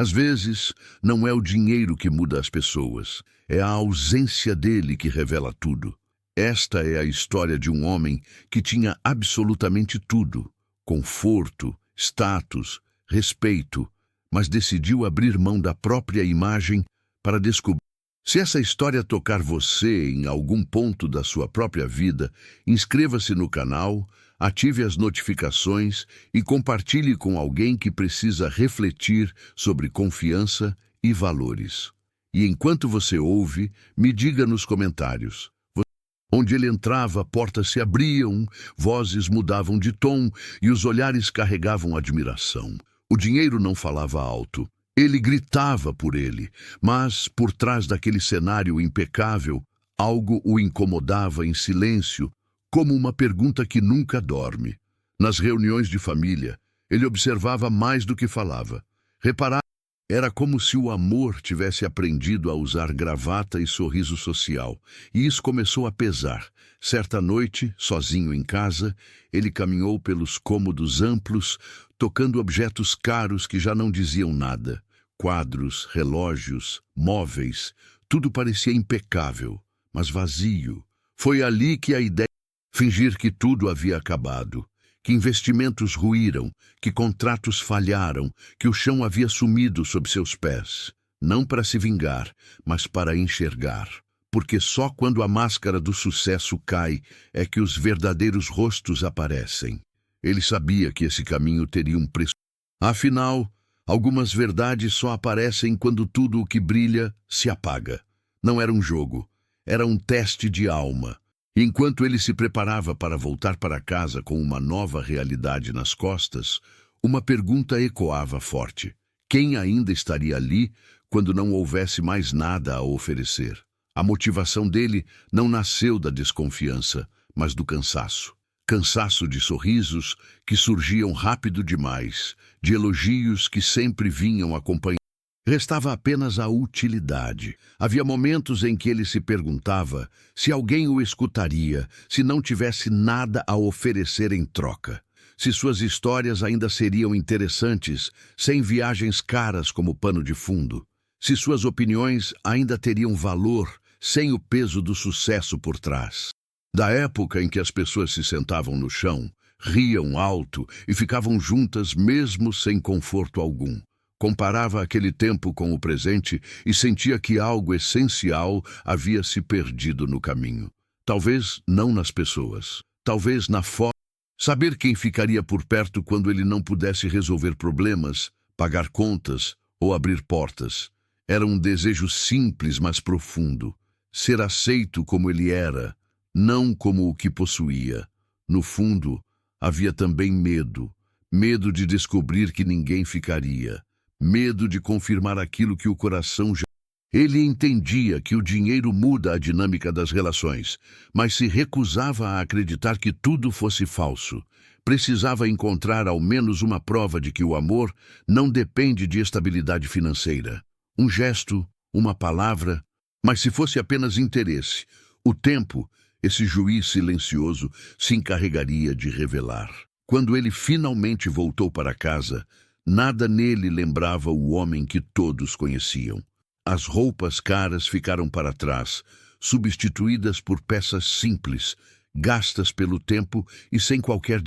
Às vezes, não é o dinheiro que muda as pessoas, é a ausência dele que revela tudo. Esta é a história de um homem que tinha absolutamente tudo: conforto, status, respeito, mas decidiu abrir mão da própria imagem para descobrir. Se essa história tocar você em algum ponto da sua própria vida, inscreva-se no canal, ative as notificações e compartilhe com alguém que precisa refletir sobre confiança e valores. E enquanto você ouve, me diga nos comentários. Onde ele entrava, portas se abriam, vozes mudavam de tom e os olhares carregavam admiração. O dinheiro não falava alto. Ele gritava por ele, mas, por trás daquele cenário impecável, algo o incomodava em silêncio, como uma pergunta que nunca dorme. Nas reuniões de família, ele observava mais do que falava. Reparava, era como se o amor tivesse aprendido a usar gravata e sorriso social, e isso começou a pesar. Certa noite, sozinho em casa, ele caminhou pelos cômodos amplos, tocando objetos caros que já não diziam nada. Quadros, relógios, móveis, tudo parecia impecável, mas vazio. Foi ali que a ideia de fingir que tudo havia acabado, que investimentos ruíram, que contratos falharam, que o chão havia sumido sob seus pés. Não para se vingar, mas para enxergar. Porque só quando a máscara do sucesso cai é que os verdadeiros rostos aparecem. Ele sabia que esse caminho teria um preço. Afinal, algumas verdades só aparecem quando tudo o que brilha se apaga. Não era um jogo, era um teste de alma. Enquanto ele se preparava para voltar para casa com uma nova realidade nas costas, uma pergunta ecoava forte. Quem ainda estaria ali quando não houvesse mais nada a oferecer? A motivação dele não nasceu da desconfiança, mas do cansaço. Cansaço de sorrisos que surgiam rápido demais, de elogios que sempre vinham acompanhando. Restava apenas a utilidade. Havia momentos em que ele se perguntava se alguém o escutaria, se não tivesse nada a oferecer em troca. Se suas histórias ainda seriam interessantes, sem viagens caras como pano de fundo. Se suas opiniões ainda teriam valor, sem o peso do sucesso por trás. Da época em que as pessoas se sentavam no chão, riam alto e ficavam juntas mesmo sem conforto algum. Comparava aquele tempo com o presente e sentia que algo essencial havia se perdido no caminho. Talvez não nas pessoas, talvez na forma. Saber quem ficaria por perto quando ele não pudesse resolver problemas, pagar contas ou abrir portas. Era um desejo simples, mas profundo. Ser aceito como ele era, não como o que possuía. No fundo, havia também medo. Medo de descobrir que ninguém ficaria. Medo de confirmar aquilo que o coração já... Ele entendia que o dinheiro muda a dinâmica das relações, mas se recusava a acreditar que tudo fosse falso. Precisava encontrar ao menos uma prova de que o amor não depende de estabilidade financeira. Um gesto, uma palavra, mas se fosse apenas interesse, o tempo, esse juiz silencioso, se encarregaria de revelar. Quando ele finalmente voltou para casa, nada nele lembrava o homem que todos conheciam. As roupas caras ficaram para trás, substituídas por peças simples, gastas pelo tempo e sem qualquer...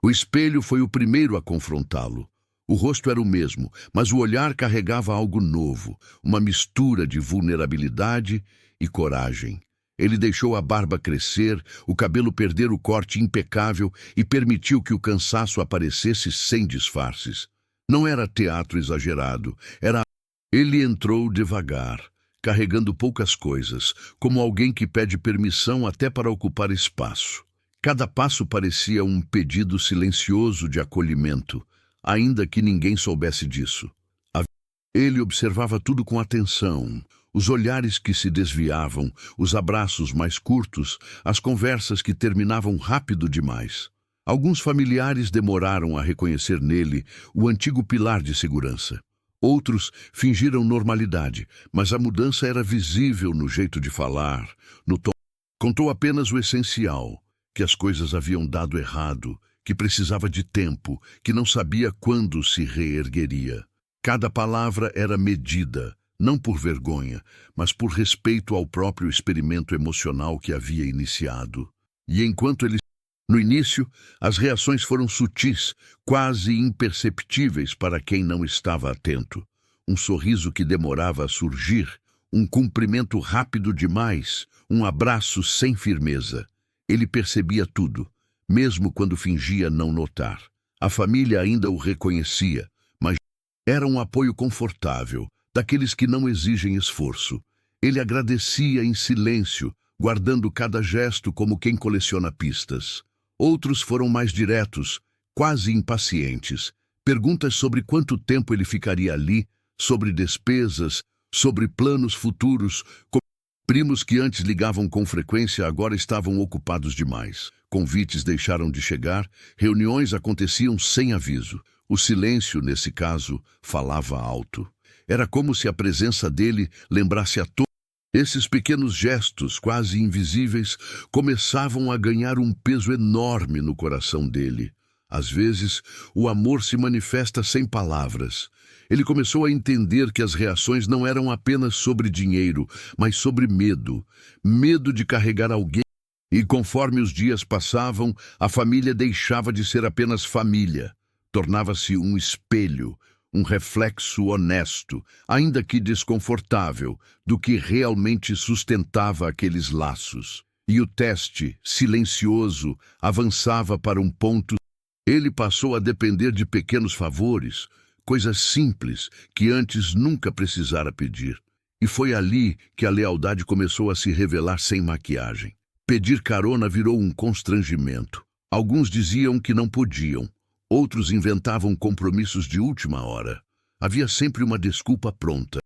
O espelho foi o primeiro a confrontá-lo. O rosto era o mesmo, mas o olhar carregava algo novo, uma mistura de vulnerabilidade e coragem. Ele deixou a barba crescer, o cabelo perder o corte impecável e permitiu que o cansaço aparecesse sem disfarces. Não era teatro exagerado, era... Ele entrou devagar, carregando poucas coisas, como alguém que pede permissão até para ocupar espaço. Cada passo parecia um pedido silencioso de acolhimento, ainda que ninguém soubesse disso. Ele observava tudo com atenção, os olhares que se desviavam, os abraços mais curtos, as conversas que terminavam rápido demais. Alguns familiares demoraram a reconhecer nele o antigo pilar de segurança. Outros fingiram normalidade, mas a mudança era visível no jeito de falar, no tom. Contou apenas o essencial, que as coisas haviam dado errado, que precisava de tempo, que não sabia quando se reergueria. Cada palavra era medida, não por vergonha, mas por respeito ao próprio experimento emocional que havia iniciado. E enquanto ele... No início, as reações foram sutis, quase imperceptíveis para quem não estava atento. Um sorriso que demorava a surgir, um cumprimento rápido demais, um abraço sem firmeza. Ele percebia tudo, mesmo quando fingia não notar. A família ainda o reconhecia, mas era um apoio confortável, daqueles que não exigem esforço. Ele agradecia em silêncio, guardando cada gesto como quem coleciona pistas. Outros foram mais diretos, quase impacientes. Perguntas sobre quanto tempo ele ficaria ali, sobre despesas, sobre planos futuros. Primos que antes ligavam com frequência agora estavam ocupados demais. Convites deixaram de chegar, reuniões aconteciam sem aviso. O silêncio, nesse caso, falava alto. Era como se a presença dele lembrasse a todos. Esses pequenos gestos, quase invisíveis, começavam a ganhar um peso enorme no coração dele. Às vezes, o amor se manifesta sem palavras. Ele começou a entender que as reações não eram apenas sobre dinheiro, mas sobre medo. Medo de carregar alguém. E conforme os dias passavam, a família deixava de ser apenas família. Tornava-se um espelho, um reflexo honesto, ainda que desconfortável, do que realmente sustentava aqueles laços. E o teste, silencioso, avançava para um ponto. Ele passou a depender de pequenos favores, coisas simples que antes nunca precisara pedir. E foi ali que a lealdade começou a se revelar sem maquiagem. Pedir carona virou um constrangimento. Alguns diziam que não podiam. Outros inventavam compromissos de última hora. Havia sempre uma desculpa pronta.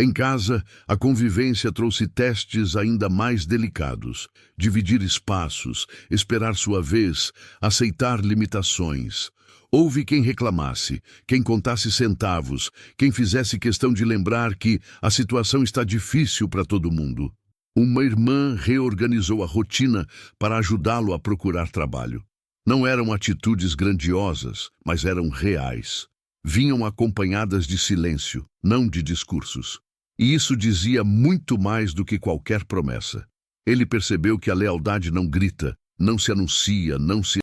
Em casa, a convivência trouxe testes ainda mais delicados. Dividir espaços, esperar sua vez, aceitar limitações. Houve quem reclamasse, quem contasse centavos, quem fizesse questão de lembrar que a situação está difícil para todo mundo. Uma irmã reorganizou a rotina para ajudá-lo a procurar trabalho. Não eram atitudes grandiosas, mas eram reais. Vinham acompanhadas de silêncio, não de discursos. E isso dizia muito mais do que qualquer promessa. Ele percebeu que a lealdade não grita, não se anuncia, não se...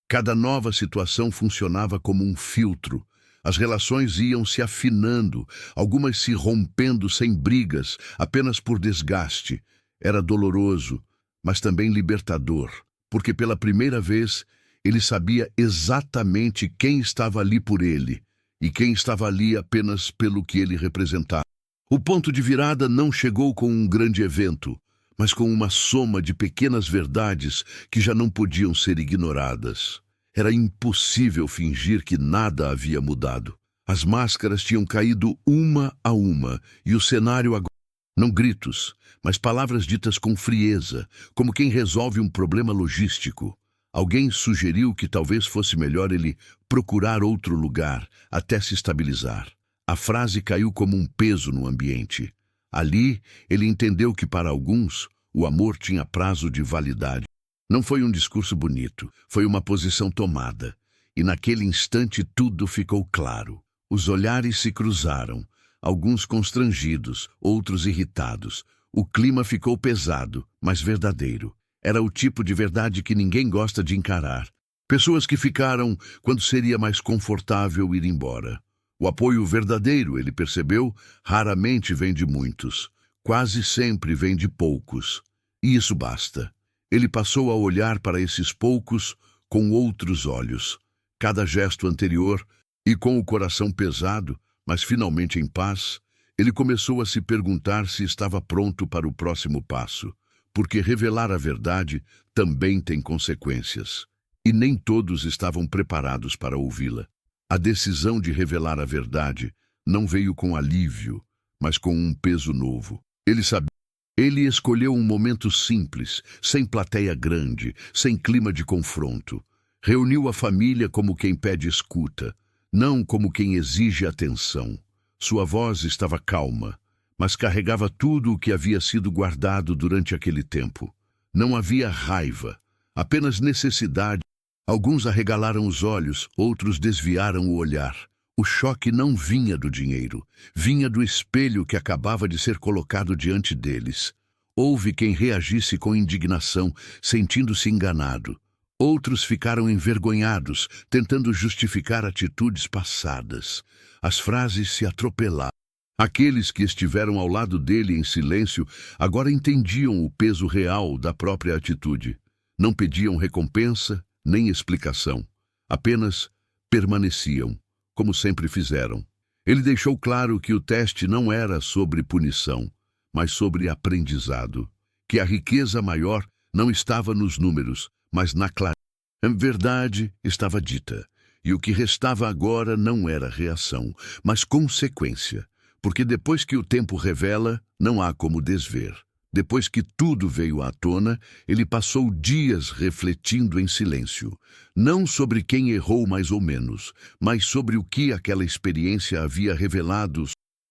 Cada nova situação funcionava como um filtro. As relações iam se afinando, algumas se rompendo sem brigas, apenas por desgaste. Era doloroso, mas também libertador, porque pela primeira vez ele sabia exatamente quem estava ali por ele e quem estava ali apenas pelo que ele representava. O ponto de virada não chegou com um grande evento, mas com uma soma de pequenas verdades que já não podiam ser ignoradas. Era impossível fingir que nada havia mudado. As máscaras tinham caído uma a uma e o cenário agora... Não gritos, mas palavras ditas com frieza, como quem resolve um problema logístico. Alguém sugeriu que talvez fosse melhor ele procurar outro lugar até se estabilizar. A frase caiu como um peso no ambiente. Ali, ele entendeu que para alguns, o amor tinha prazo de validade. Não foi um discurso bonito, foi uma posição tomada. E naquele instante tudo ficou claro. Os olhares se cruzaram, alguns constrangidos, outros irritados. O clima ficou pesado, mas verdadeiro. Era o tipo de verdade que ninguém gosta de encarar. Pessoas que ficaram quando seria mais confortável ir embora. O apoio verdadeiro, ele percebeu, raramente vem de muitos. Quase sempre vem de poucos. E isso basta. Ele passou a olhar para esses poucos com outros olhos. Cada gesto anterior, e com o coração pesado, mas finalmente em paz, ele começou a se perguntar se estava pronto para o próximo passo. Porque revelar a verdade também tem consequências. E nem todos estavam preparados para ouvi-la. A decisão de revelar a verdade não veio com alívio, mas com um peso novo. Ele sabia. Ele escolheu um momento simples, sem plateia grande, sem clima de confronto. Reuniu a família como quem pede escuta, não como quem exige atenção. Sua voz estava calma, mas carregava tudo o que havia sido guardado durante aquele tempo. Não havia raiva, apenas necessidade. Alguns arregalaram os olhos, outros desviaram o olhar. O choque não vinha do dinheiro, vinha do espelho que acabava de ser colocado diante deles. Houve quem reagisse com indignação, sentindo-se enganado. Outros ficaram envergonhados, tentando justificar atitudes passadas. As frases se atropelaram. Aqueles que estiveram ao lado dele em silêncio agora entendiam o peso real da própria atitude. Não pediam recompensa nem explicação. Apenas permaneciam, como sempre fizeram. Ele deixou claro que o teste não era sobre punição, mas sobre aprendizado. Que a riqueza maior não estava nos números, mas na clareza. A verdade estava dita, e o que restava agora não era reação, mas consequência. Porque depois que o tempo revela, não há como desver. Depois que tudo veio à tona, ele passou dias refletindo em silêncio. Não sobre quem errou mais ou menos, mas sobre o que aquela experiência havia revelado.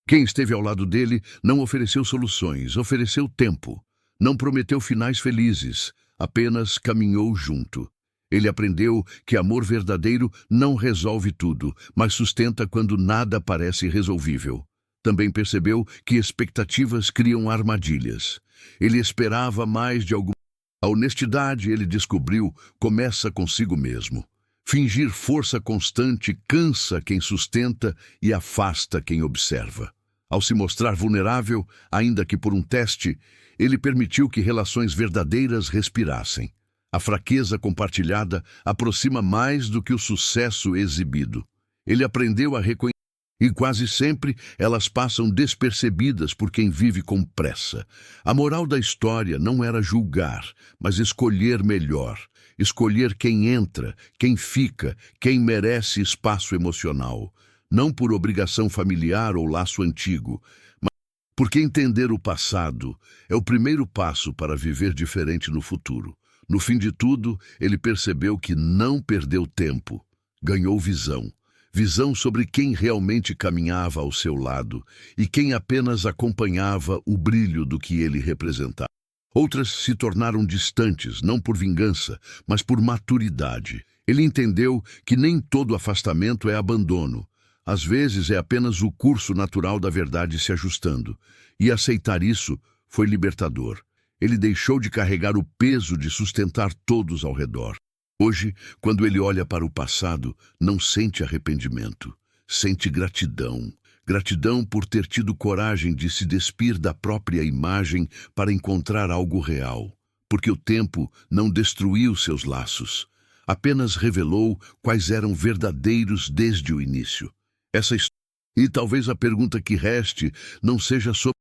Quem esteve ao lado dele não ofereceu soluções, ofereceu tempo. Não prometeu finais felizes, apenas caminhou junto. Ele aprendeu que amor verdadeiro não resolve tudo, mas sustenta quando nada parece resolvível. Também percebeu que expectativas criam armadilhas. Ele esperava mais de algum. A honestidade, ele descobriu, começa consigo mesmo. Fingir força constante cansa quem sustenta e afasta quem observa. Ao se mostrar vulnerável, ainda que por um teste, ele permitiu que relações verdadeiras respirassem. A fraqueza compartilhada aproxima mais do que o sucesso exibido. Ele aprendeu a reconhecer. E quase sempre elas passam despercebidas por quem vive com pressa. A moral da história não era julgar, mas escolher melhor. Escolher quem entra, quem fica, quem merece espaço emocional. Não por obrigação familiar ou laço antigo, mas porque entender o passado é o primeiro passo para viver diferente no futuro. No fim de tudo, ele percebeu que não perdeu tempo, ganhou visão. Visão sobre quem realmente caminhava ao seu lado e quem apenas acompanhava o brilho do que ele representava. Outras se tornaram distantes, não por vingança, mas por maturidade. Ele entendeu que nem todo afastamento é abandono. Às vezes é apenas o curso natural da verdade se ajustando. E aceitar isso foi libertador. Ele deixou de carregar o peso de sustentar todos ao redor. Hoje, quando ele olha para o passado, não sente arrependimento, sente gratidão. Gratidão por ter tido coragem de se despir da própria imagem para encontrar algo real. Porque o tempo não destruiu seus laços, apenas revelou quais eram verdadeiros desde o início. E talvez a pergunta que reste não seja sobre